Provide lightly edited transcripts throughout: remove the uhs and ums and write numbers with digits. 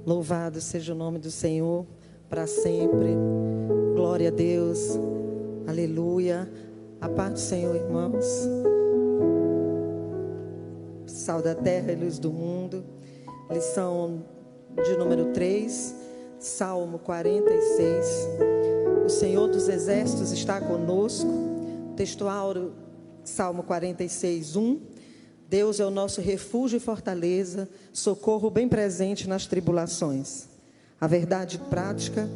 Louvado seja o nome do Senhor para sempre. Glória a Deus. Aleluia. A paz do Senhor, irmãos. Sal da terra e luz do mundo. Lição de número 3, Salmo 46. O Senhor dos Exércitos está conosco. Textual, Salmo 46, 1. Deus é o nosso refúgio e fortaleza, socorro bem presente nas tribulações. A verdade prática,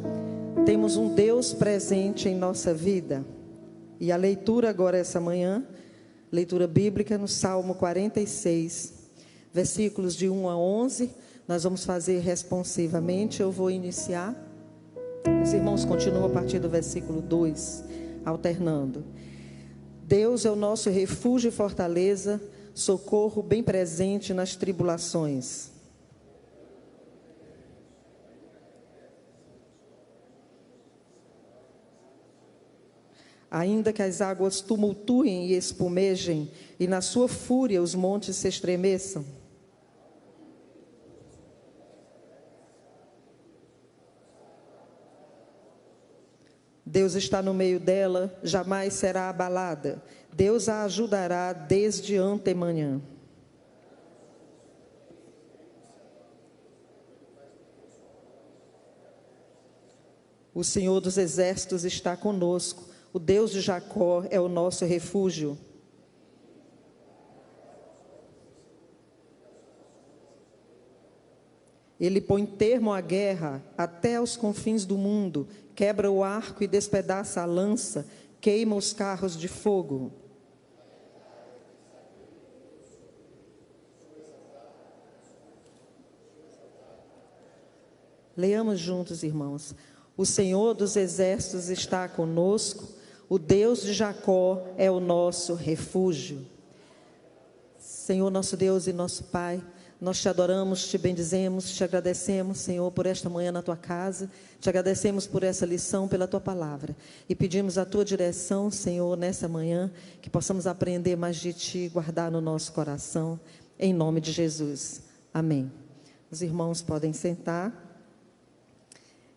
temos um Deus presente em nossa vida. E a leitura agora essa manhã, leitura bíblica no Salmo 46, versículos de 1 a 11, nós vamos fazer responsivamente. Eu vou iniciar, os irmãos continuam a partir do versículo 2, alternando. Deus é o nosso refúgio e fortaleza, socorro bem presente nas tribulações. Ainda que as águas tumultuem e espumejem, e na sua fúria os montes se estremeçam. Deus está no meio dela, jamais será abalada. Deus a ajudará desde antemanhã. O Senhor dos Exércitos está conosco. O Deus de Jacó é o nosso refúgio. Ele põe termo à guerra até aos confins do mundo, quebra o arco e despedaça a lança, queima os carros de fogo. Leamos juntos, irmãos. O Senhor dos Exércitos está conosco. O Deus de Jacó é o nosso refúgio. Senhor, nosso Deus e nosso Pai, nós te adoramos, te bendizemos, te agradecemos, Senhor, por esta manhã na tua casa. Te agradecemos por essa lição, pela tua palavra. E pedimos a tua direção, Senhor, nessa manhã, que possamos aprender mais de ti, guardar no nosso coração, em nome de Jesus. Amém. Os irmãos podem sentar.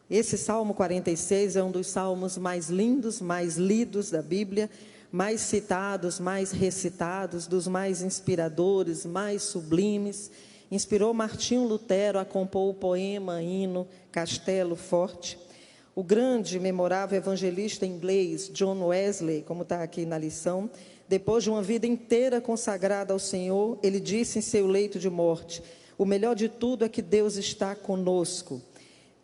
Esse Salmo 46 é um dos salmos mais lindos, mais lidos da Bíblia, mais citados, mais recitados, dos mais inspiradores, mais sublimes. Inspirou Martinho Lutero a compor o poema, hino, Castelo Forte. O grande e memorável evangelista inglês, John Wesley, como está aqui na lição, depois de uma vida inteira consagrada ao Senhor, ele disse em seu leito de morte: o melhor de tudo é que Deus está conosco.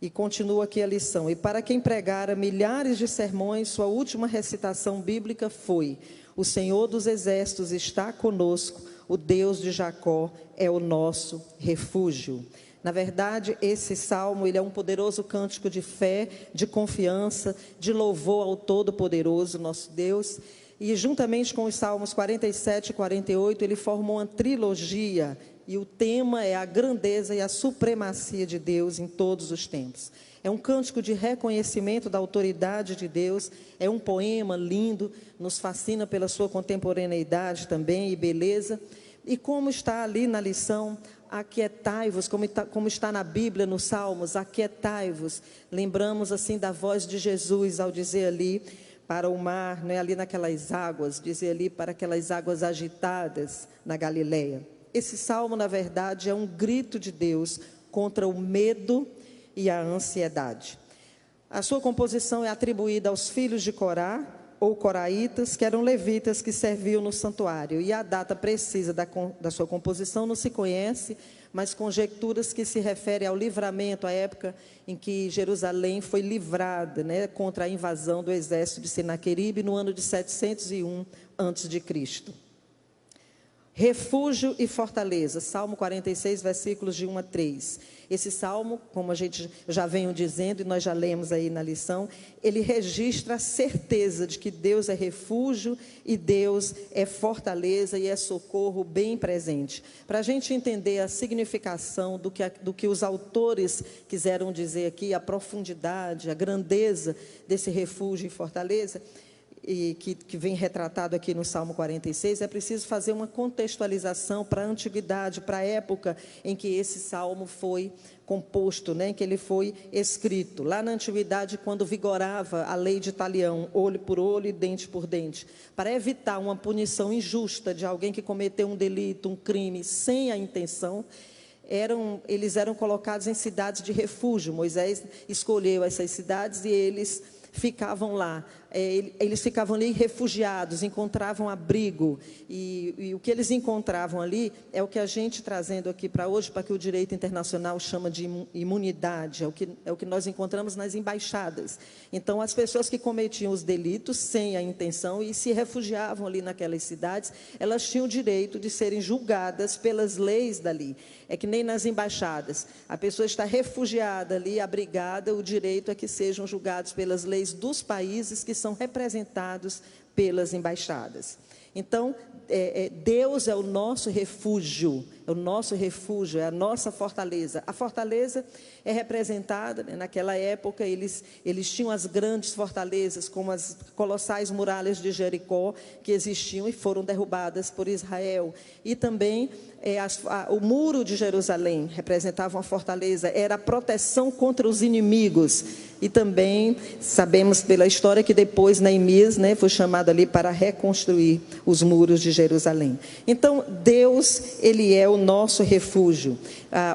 E continua aqui a lição. E para quem pregara milhares de sermões, sua última recitação bíblica foi: o Senhor dos Exércitos está conosco, o Deus de Jacó é o nosso refúgio. Na verdade, esse salmo, ele é um poderoso cântico de fé, de confiança, de louvor ao Todo-Poderoso, nosso Deus. E juntamente com os salmos 47 e 48, ele formou uma trilogia. E o tema é a grandeza e a supremacia de Deus em todos os tempos. É um cântico de reconhecimento da autoridade de Deus. É um poema lindo, nos fascina pela sua contemporaneidade também e beleza. E como está ali na lição, aquietai-vos, como está na Bíblia, nos Salmos, aquietai-vos. Lembramos assim da voz de Jesus ao dizer ali para o mar, né, ali naquelas águas, dizer ali para aquelas águas agitadas na Galileia. Esse salmo, na verdade, é um grito de Deus contra o medo e a ansiedade. A sua composição é atribuída aos filhos de Corá, ou coraitas, que eram levitas que serviam no santuário. E a data precisa da sua composição não se conhece, mas conjecturas que se referem ao livramento, à época em que Jerusalém foi livrada, né, contra a invasão do exército de Senaqueribe, no ano de 701 a.C. Refúgio e fortaleza, Salmo 46, versículos de 1 a 3. Esse salmo, como a gente já venho dizendo, e nós já lemos aí na lição, ele registra a certeza de que Deus é refúgio e Deus é fortaleza e é socorro bem presente. Para a gente entender a significação do que os autores quiseram dizer aqui, a profundidade, a grandeza desse refúgio e fortaleza, e que vem retratado aqui no Salmo 46, é preciso fazer uma contextualização para a antiguidade, para a época em que esse salmo foi composto, né, em que ele foi escrito. Lá na antiguidade, quando vigorava a lei de talião, olho por olho e dente por dente, para evitar uma punição injusta de alguém que cometeu um delito, um crime, sem a intenção, eles eram colocados em cidades de refúgio. Moisés escolheu essas cidades e eles ficavam lá. Eles ficavam ali refugiados, encontravam abrigo, e o que eles encontravam ali é o que a gente trazendo aqui para hoje, para que o direito internacional chama de imunidade, é o que nós encontramos nas embaixadas. Então, as pessoas que cometiam os delitos sem a intenção e se refugiavam ali naquelas cidades, elas tinham o direito de serem julgadas pelas leis dali. É que nem nas embaixadas, a pessoa está refugiada ali, abrigada, o direito é que sejam julgados pelas leis dos países que são representados pelas embaixadas. Então, Deus é o nosso refúgio, é a nossa fortaleza. A fortaleza é representada, né, naquela época, eles tinham as grandes fortalezas, como as colossais muralhas de Jericó, que existiam e foram derrubadas por Israel. E também o muro de Jerusalém representava uma fortaleza, era a proteção contra os inimigos. E também sabemos pela história que depois Neemias, né, foi chamado ali para reconstruir os muros de Jerusalém. Então, Deus, Ele é o nosso refúgio.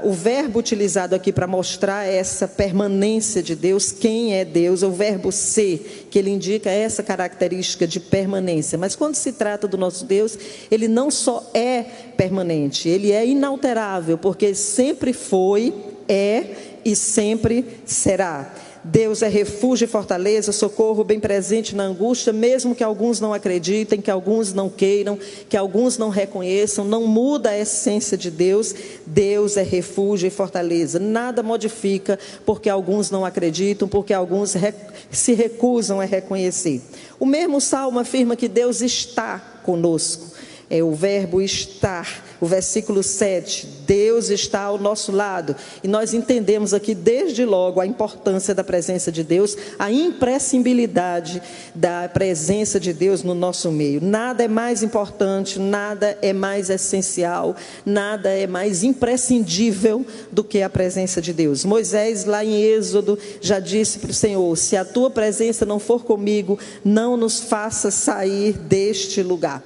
O verbo utilizado aqui para mostrar essa permanência de Deus, quem é Deus, é o verbo ser, que ele indica essa característica de permanência. Mas quando se trata do nosso Deus, Ele não só é permanente, Ele é inalterável, porque sempre foi, é e sempre será. Deus é refúgio e fortaleza, socorro bem presente na angústia, mesmo que alguns não acreditem, que alguns não queiram, que alguns não reconheçam, não muda a essência de Deus. Deus é refúgio e fortaleza, nada modifica porque alguns não acreditam, porque alguns se recusam a reconhecer. O mesmo Salmo afirma que Deus está conosco. É o verbo estar, o versículo 7, Deus está ao nosso lado, e nós entendemos aqui desde logo a importância da presença de Deus, a imprescindibilidade da presença de Deus no nosso meio. Nada é mais importante, nada é mais essencial, nada é mais imprescindível do que a presença de Deus. Moisés, lá em Êxodo, já disse para o Senhor: se a tua presença não for comigo, não nos faça sair deste lugar.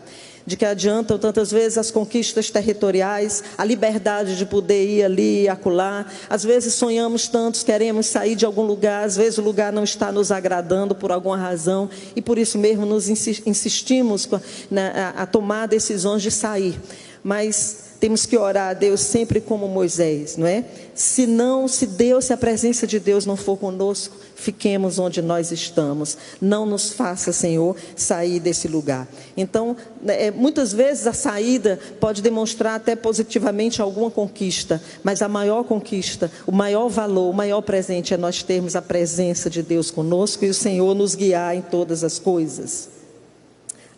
De que adiantam tantas vezes as conquistas territoriais, a liberdade de poder ir ali e acolá. Às vezes sonhamos tantos, queremos sair de algum lugar, às vezes o lugar não está nos agradando por alguma razão, e por isso mesmo nos insistimos a tomar decisões de sair. Mas temos que orar a Deus sempre como Moisés, não é? Se a presença de Deus não for conosco, fiquemos onde nós estamos. Não nos faça, Senhor, sair desse lugar. Então, muitas vezes a saída pode demonstrar até positivamente alguma conquista, mas a maior conquista, o maior valor, o maior presente é nós termos a presença de Deus conosco e o Senhor nos guiar em todas as coisas.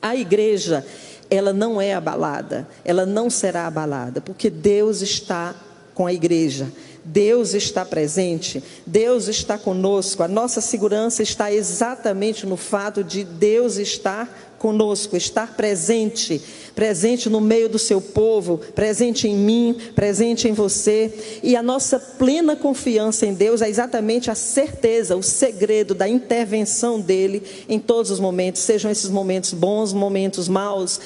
A igreja, ela não é abalada, ela não será abalada, porque Deus está com a igreja, Deus está presente, Deus está conosco. A nossa segurança está exatamente no fato de Deus estar conosco, estar presente no meio do seu povo, presente em mim, presente em você. E a nossa plena confiança em Deus é exatamente a certeza, o segredo da intervenção dele em todos os momentos, sejam esses momentos bons, momentos maus.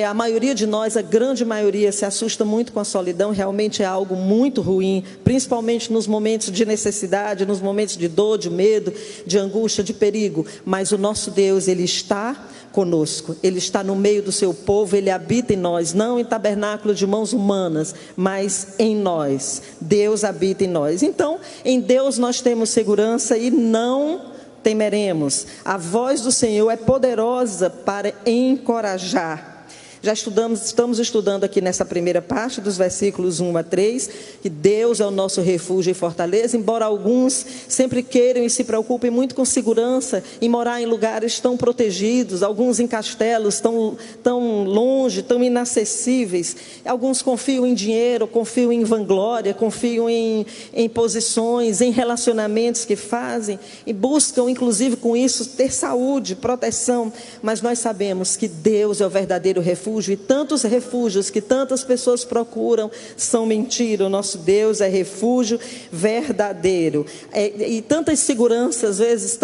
A maioria de nós, a grande maioria, se assusta muito com a solidão. Realmente é algo muito ruim, principalmente nos momentos de necessidade, nos momentos de dor, de medo, de angústia, de perigo. Mas o nosso Deus, Ele está conosco, Ele está no meio do seu povo, Ele habita em nós, não em tabernáculo de mãos humanas, mas em nós. Deus habita em nós. Então, em Deus nós temos segurança e não temeremos. A voz do Senhor é poderosa para encorajar. Estamos estudando aqui nessa primeira parte, dos versículos 1 a 3, que Deus é o nosso refúgio e fortaleza, embora alguns sempre queiram e se preocupem muito com segurança, em morar em lugares tão protegidos, alguns em castelos tão longe, tão inacessíveis. Alguns confiam em dinheiro, confiam em vanglória, confiam em posições, em relacionamentos que fazem, e buscam, inclusive com isso, ter saúde, proteção. Mas nós sabemos que Deus é o verdadeiro refúgio, e tantos refúgios que tantas pessoas procuram são mentira. O nosso Deus é refúgio verdadeiro, e tantas seguranças, às vezes,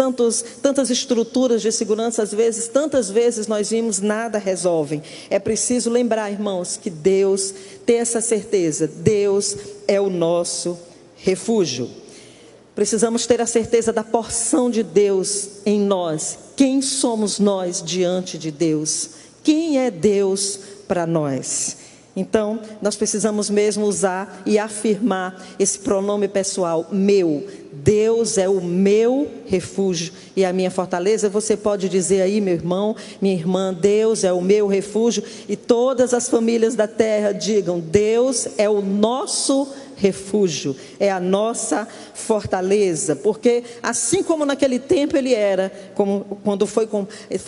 tantas estruturas de segurança, às vezes, tantas vezes nós vimos, nada resolvem. É preciso lembrar, irmãos, que Deus, ter essa certeza, Deus é o nosso refúgio. Precisamos ter a certeza da porção de Deus em nós. Quem somos nós diante de Deus? Quem é Deus para nós? Então, nós precisamos mesmo usar e afirmar esse pronome pessoal, meu. Deus é o meu refúgio e a minha fortaleza. Você pode dizer aí, meu irmão, minha irmã, Deus é o meu refúgio. E todas as famílias da terra digam, Deus é o nosso refúgio, é a nossa fortaleza. Porque assim como naquele tempo ele era, quando foi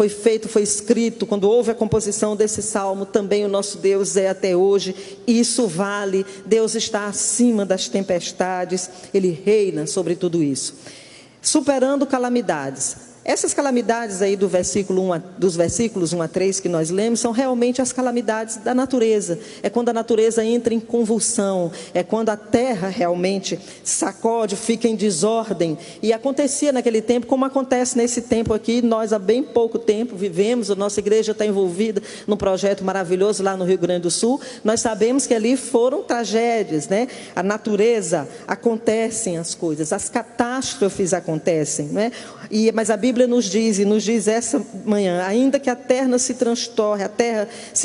feito, foi escrito, quando houve a composição desse salmo, também o nosso Deus é até hoje. Isso vale. Deus está acima das tempestades, ele reina sobre tudo isso, superando calamidades. Essas calamidades aí dos versículos 1 a 3 que nós lemos, são realmente as calamidades da natureza. É quando a natureza entra em convulsão, é quando a terra realmente sacode, fica em desordem. E acontecia naquele tempo, como acontece nesse tempo aqui. Nós há bem pouco tempo vivemos, a nossa igreja está envolvida num projeto maravilhoso lá no Rio Grande do Sul. Nós sabemos que ali foram tragédias, né? A natureza, acontecem as coisas, as catástrofes acontecem, né? Mas a Bíblia nos diz essa manhã, ainda que a terra se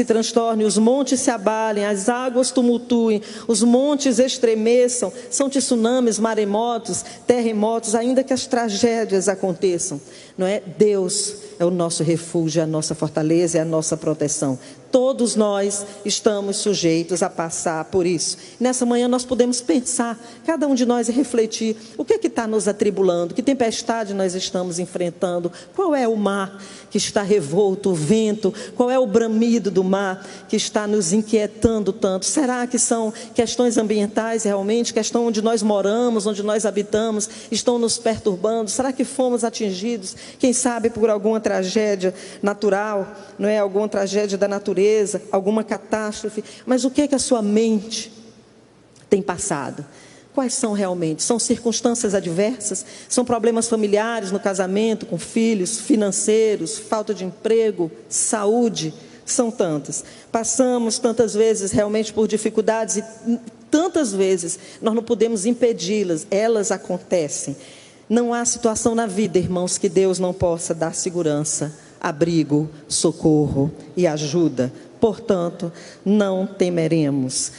transtorne, os montes se abalem, as águas tumultuem, os montes estremeçam, são tsunamis, maremotos, terremotos, ainda que as tragédias aconteçam, não é? Deus é o nosso refúgio, a nossa fortaleza, é a nossa proteção. Todos nós estamos sujeitos a passar por isso. Nessa manhã nós podemos pensar, cada um de nós, e refletir, o que está nos atribulando, que tempestade nós estamos enfrentando, qual é o mar que está revolto, o vento, qual é o bramido do mar que está nos inquietando tanto? Será que são questões ambientais realmente, questão onde nós moramos, onde nós habitamos, estão nos perturbando? Será que fomos atingidos, quem sabe, por alguma tragédia natural, não é? Alguma tragédia da natureza, alguma catástrofe? Mas o que é que a sua mente tem passado? Quais são realmente? São circunstâncias adversas? São problemas familiares no casamento, com filhos, financeiros, falta de emprego, saúde? São tantas. Passamos tantas vezes realmente por dificuldades e tantas vezes nós não podemos impedi-las, elas acontecem. Não há situação na vida, irmãos, que Deus não possa dar segurança, abrigo, socorro e ajuda. Portanto, não temeremos,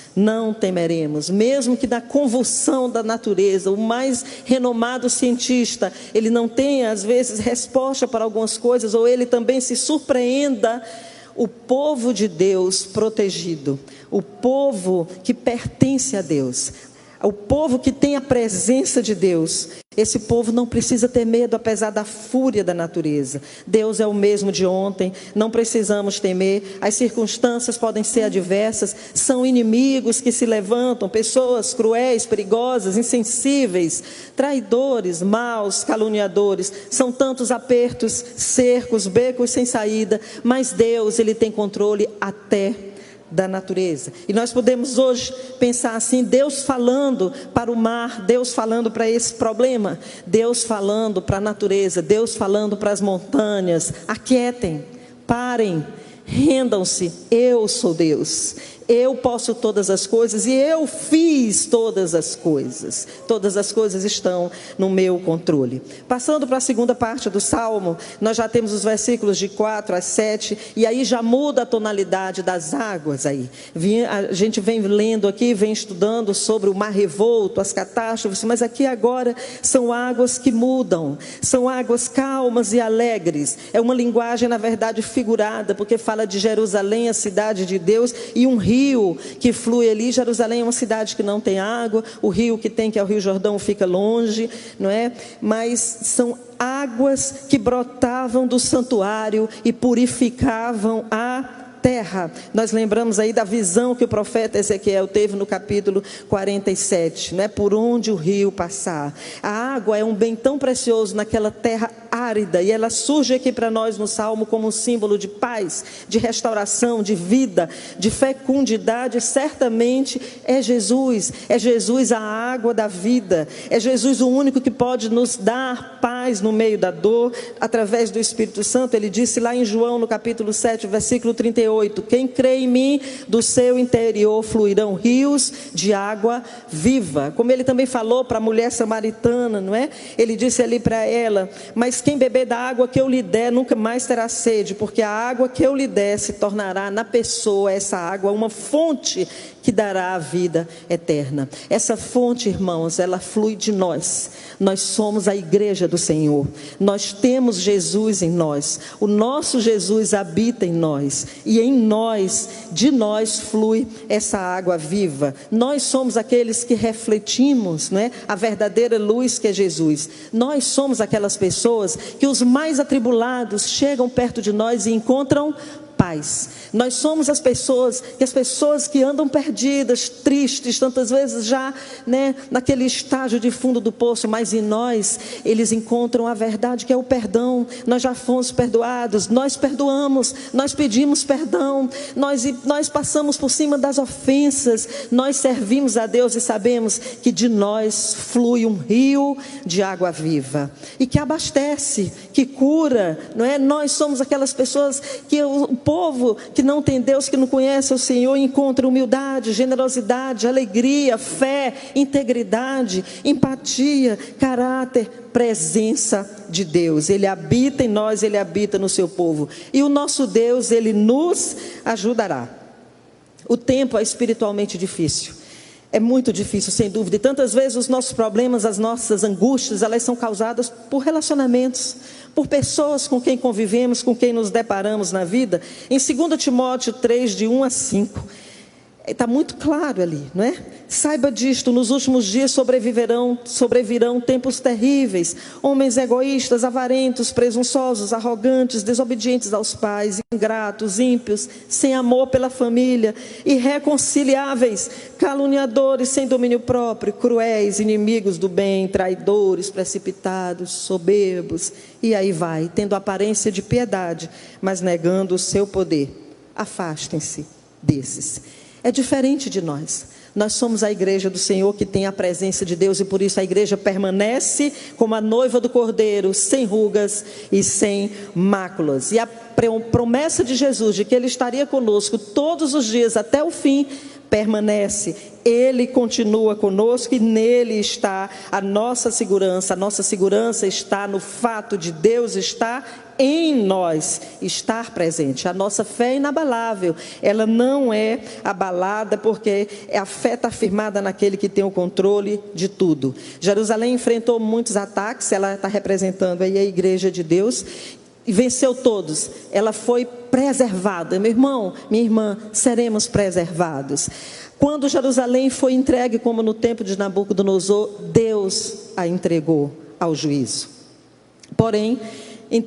mesmo que na convulsão da natureza, o mais renomado cientista, ele não tenha às vezes resposta para algumas coisas, ou ele também se surpreenda. O povo de Deus protegido, o povo que pertence a Deus, o povo que tem a presença de Deus, esse povo não precisa ter medo, apesar da fúria da natureza. Deus é o mesmo de ontem, não precisamos temer. As circunstâncias podem ser adversas, são inimigos que se levantam, pessoas cruéis, perigosas, insensíveis, traidores, maus, caluniadores. São tantos apertos, cercos, becos sem saída, mas Deus, ele tem controle até da natureza. E nós podemos hoje pensar assim, Deus falando para o mar, Deus falando para esse problema, Deus falando para a natureza, Deus falando para as montanhas: aquietem, parem, rendam-se, eu sou Deus, Eu posso todas as coisas e eu fiz todas as coisas. Todas as coisas estão no meu controle. Passando para a segunda parte do Salmo, nós já temos os versículos de 4 a 7, e aí já muda a tonalidade das águas aí. A gente vem lendo aqui, vem estudando sobre o mar revolto, as catástrofes, mas aqui agora são águas que mudam, são águas calmas e alegres. É uma linguagem, na verdade, figurada, porque fala de Jerusalém, a cidade de Deus, e um rio que flui ali. Jerusalém é uma cidade que não tem água, o rio que tem, que é o Rio Jordão, fica longe, não é? Mas são águas que brotavam do santuário e purificavam a terra. Nós lembramos aí da visão que o profeta Ezequiel teve no capítulo 47, né? Por onde o rio passar. A água é um bem tão precioso naquela terra árida, e ela surge aqui para nós no Salmo como um símbolo de paz, de restauração, de vida, de fecundidade. Certamente é Jesus a água da vida, é Jesus o único que pode nos dar paz no meio da dor, através do Espírito Santo. Ele disse lá em João, no capítulo 7, versículo 38, quem crê em mim, do seu interior fluirão rios de água viva. Como ele também falou para a mulher samaritana, não é? Ele disse ali para ela, mas quem beber da água que eu lhe der nunca mais terá sede, porque a água que eu lhe der se tornará na pessoa, essa água, uma fonte que dará a vida eterna. Essa fonte, irmãos, ela flui de nós. Nós somos a igreja do Senhor. Nós temos Jesus em nós. O nosso Jesus habita em nós. E em nós, de nós flui essa água viva. Nós somos aqueles que refletimos, não é? A verdadeira luz que é Jesus. Nós somos aquelas pessoas que os mais atribulados chegam perto de nós e encontram paz. Nós somos as pessoas que andam perdidas, tristes, tantas vezes já, né, naquele estágio de fundo do poço, mas em nós eles encontram a verdade, que é o perdão. Nós já fomos perdoados, nós perdoamos, nós pedimos perdão, nós passamos por cima das ofensas, nós servimos a Deus e sabemos que de nós flui um rio de água viva e que abastece, que cura, não é? Nós somos aquelas pessoas que o povo que não tem Deus, que não conhece o Senhor, encontra humildade, generosidade, alegria, fé, integridade, empatia, caráter, presença de Deus. Ele habita em nós, Ele habita no seu povo. E o nosso Deus, Ele nos ajudará. O tempo é espiritualmente difícil. É muito difícil, sem dúvida. E tantas vezes os nossos problemas, as nossas angústias, elas são causadas por relacionamentos, por pessoas com quem convivemos, com quem nos deparamos na vida. Em 2 Timóteo 3, de 1 a 5, está muito claro ali, não é? Saiba disto, nos últimos dias sobrevirão tempos terríveis, homens egoístas, avarentos, presunçosos, arrogantes, desobedientes aos pais, ingratos, ímpios, sem amor pela família, irreconciliáveis, caluniadores, sem domínio próprio, cruéis, inimigos do bem, traidores, precipitados, soberbos, e aí vai, tendo aparência de piedade, mas negando o seu poder. Afastem-se desses. É diferente de nós. Nós somos a igreja do Senhor, que tem a presença de Deus, e por isso a igreja permanece como a noiva do Cordeiro, sem rugas e sem máculas. E a promessa de Jesus, de que Ele estaria conosco todos os dias até o fim, permanece. Ele continua conosco e nele está a nossa segurança. A nossa segurança está no fato de Deus estar em nós, estar presente. A nossa fé é inabalável, ela não é abalada, porque a fé está firmada naquele que tem o controle de tudo. Jerusalém enfrentou muitos ataques, ela está representando aí a igreja de Deus, e venceu todos. Ela foi preservada. Meu irmão, minha irmã, seremos preservados. Quando Jerusalém foi entregue, como no tempo de Nabucodonosor, Deus a entregou ao juízo. Porém, em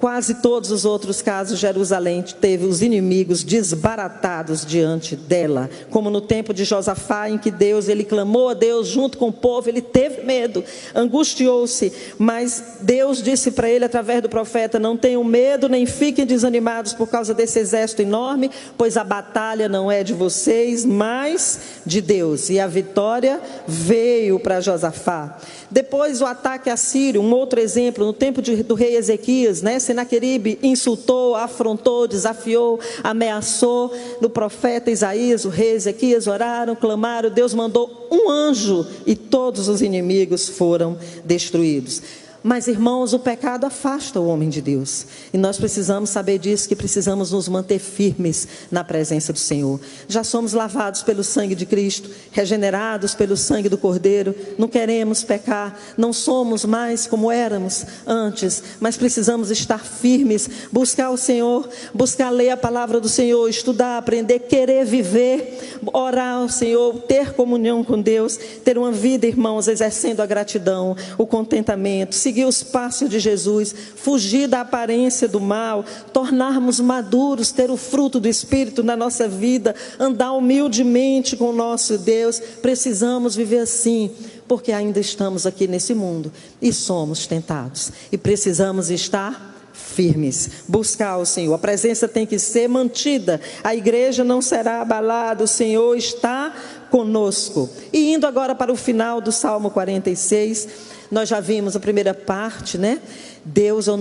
quase todos os outros casos, Jerusalém teve os inimigos desbaratados diante dela, como no tempo de Josafá, em que ele clamou a Deus junto com o povo. Ele teve medo, angustiou-se, mas Deus disse para ele através do profeta: não tenham medo, nem fiquem desanimados por causa desse exército enorme, pois a batalha não é de vocês, mas de Deus. E a vitória veio para Josafá. Depois o ataque assírio, um outro exemplo, no tempo do rei Ezequias, né, Senaqueribe insultou, afrontou, desafiou, ameaçou. No profeta Isaías, o rei Ezequias oraram, clamaram, Deus mandou um anjo e todos os inimigos foram destruídos. Mas, irmãos, o pecado afasta o homem de Deus. E nós precisamos saber disso, que precisamos nos manter firmes na presença do Senhor. Já somos lavados pelo sangue de Cristo, regenerados pelo sangue do Cordeiro. Não queremos pecar, não somos mais como éramos antes, mas precisamos estar firmes, buscar o Senhor, buscar ler a palavra do Senhor, estudar, aprender, querer viver, orar ao Senhor, ter comunhão com Deus, ter uma vida, irmãos, exercendo a gratidão, o contentamento, seguir os passos de Jesus, fugir da aparência do mal, tornarmos maduros, ter o fruto do Espírito na nossa vida, andar humildemente com o nosso Deus. Precisamos viver assim, porque ainda estamos aqui nesse mundo e somos tentados, e precisamos estar firmes, buscar o Senhor. A presença tem que ser mantida, a igreja não será abalada, o Senhor está conosco. E indo agora para o final do Salmo 46, nós já vimos a primeira parte, né? Deus é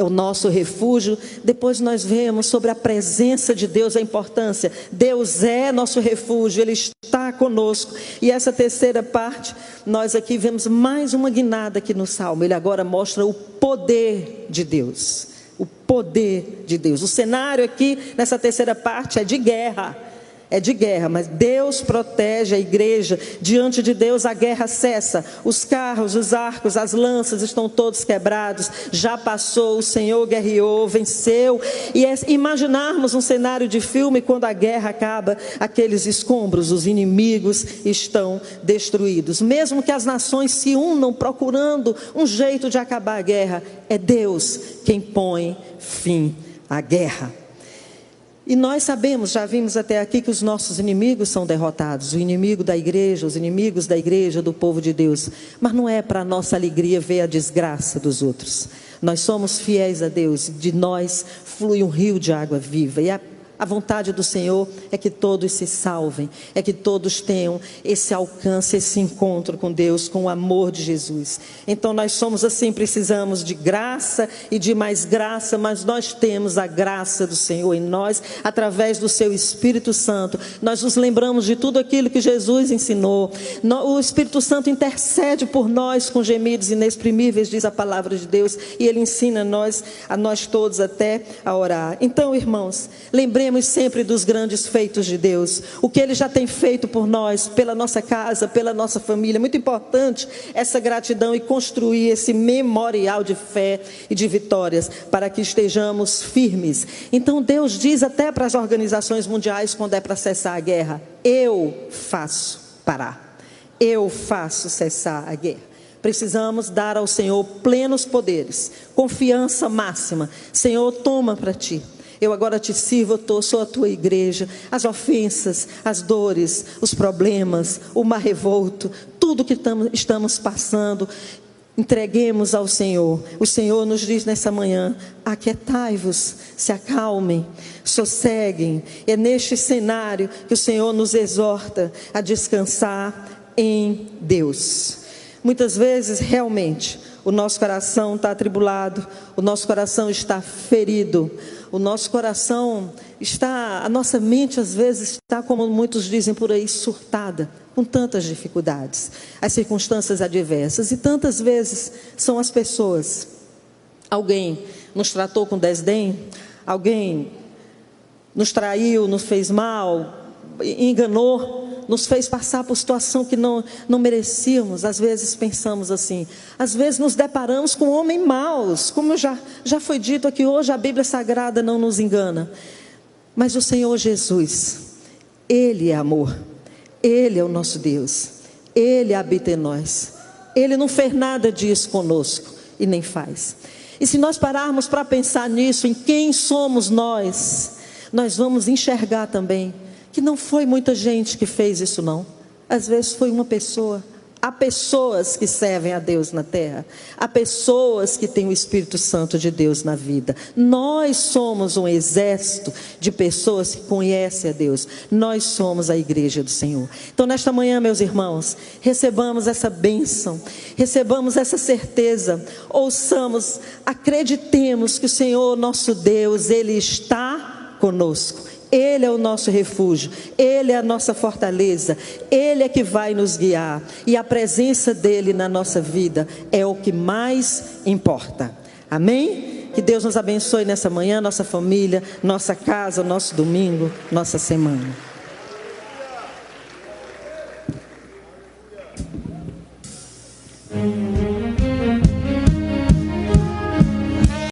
o nosso refúgio. Depois nós vemos sobre a presença de Deus, a importância. Deus é nosso refúgio, Ele está conosco. E essa terceira parte, nós aqui vemos mais uma guinada aqui no Salmo. Ele agora mostra o poder de Deus. O poder de Deus. O cenário aqui, nessa terceira parte, é de guerra. É de guerra, mas Deus protege a igreja. Diante de Deus a guerra cessa. Os carros, os arcos, as lanças estão todos quebrados. Já passou, o Senhor guerreou, venceu. E é imaginarmos um cenário de filme, quando a guerra acaba, aqueles escombros, os inimigos estão destruídos. Mesmo que as nações se unam procurando um jeito de acabar a guerra, é Deus quem põe fim à guerra. E nós sabemos, já vimos até aqui, que os nossos inimigos são derrotados. O inimigo da igreja, os inimigos da igreja, do povo de Deus. Mas não é para a nossa alegria ver a desgraça dos outros. Nós somos fiéis a Deus. De nós flui um rio de água viva. E a vontade do Senhor é que todos se salvem, é que todos tenham esse alcance, esse encontro com Deus, com o amor de Jesus. Então nós somos assim, precisamos de graça e de mais graça, mas nós temos a graça do Senhor em nós, através do seu Espírito Santo. Nós nos lembramos de tudo aquilo que Jesus ensinou. O Espírito Santo intercede por nós com gemidos inexprimíveis, diz a palavra de Deus, e Ele ensina a nós todos até a orar. Então, irmãos, lembremos sempre dos grandes feitos de Deus, o que Ele já tem feito por nós, pela nossa casa, pela nossa família. Muito importante essa gratidão e construir esse memorial de fé e de vitórias, para que estejamos firmes. Então Deus diz até para as organizações mundiais, quando é para cessar a guerra: eu faço parar, eu faço cessar a guerra. Precisamos dar ao Senhor plenos poderes, confiança máxima. Senhor, toma para ti. Eu agora te sirvo, sou a tua igreja. As ofensas, as dores, os problemas, o mar revolto, tudo que estamos passando, entreguemos ao Senhor. O Senhor nos diz nessa manhã: aquietai-vos, se acalmem, sosseguem. É neste cenário que o Senhor nos exorta a descansar em Deus. Muitas vezes, realmente, o nosso coração está atribulado, o nosso coração está ferido, o nosso coração está, a nossa mente às vezes está, como muitos dizem por aí, surtada, com tantas dificuldades, as circunstâncias adversas. E tantas vezes são as pessoas. Alguém nos tratou com desdém, alguém nos traiu, nos fez mal, enganou, nos fez passar por situação que não merecíamos. Às vezes pensamos assim, às vezes nos deparamos com homens maus, como já foi dito aqui hoje, a Bíblia Sagrada não nos engana. Mas o Senhor Jesus, Ele é amor, Ele é o nosso Deus, Ele habita em nós. Ele não fez nada disso conosco e nem faz. E se nós pararmos para pensar nisso, em quem somos nós vamos enxergar também que não foi muita gente que fez isso não. Às vezes foi uma pessoa Há pessoas que servem a Deus na terra. Há pessoas que têm o Espírito Santo de Deus na vida. Nós somos um exército de pessoas que conhecem a Deus. Nós somos a igreja do Senhor. Então, nesta manhã, meus irmãos, recebamos essa bênção, recebamos essa certeza, ouçamos, acreditemos que o Senhor, nosso Deus, Ele está conosco. Ele é o nosso refúgio, Ele é a nossa fortaleza, Ele é que vai nos guiar. E a presença dEle na nossa vida é o que mais importa. Amém? Que Deus nos abençoe nessa manhã, nossa família, nossa casa, nosso domingo, nossa semana.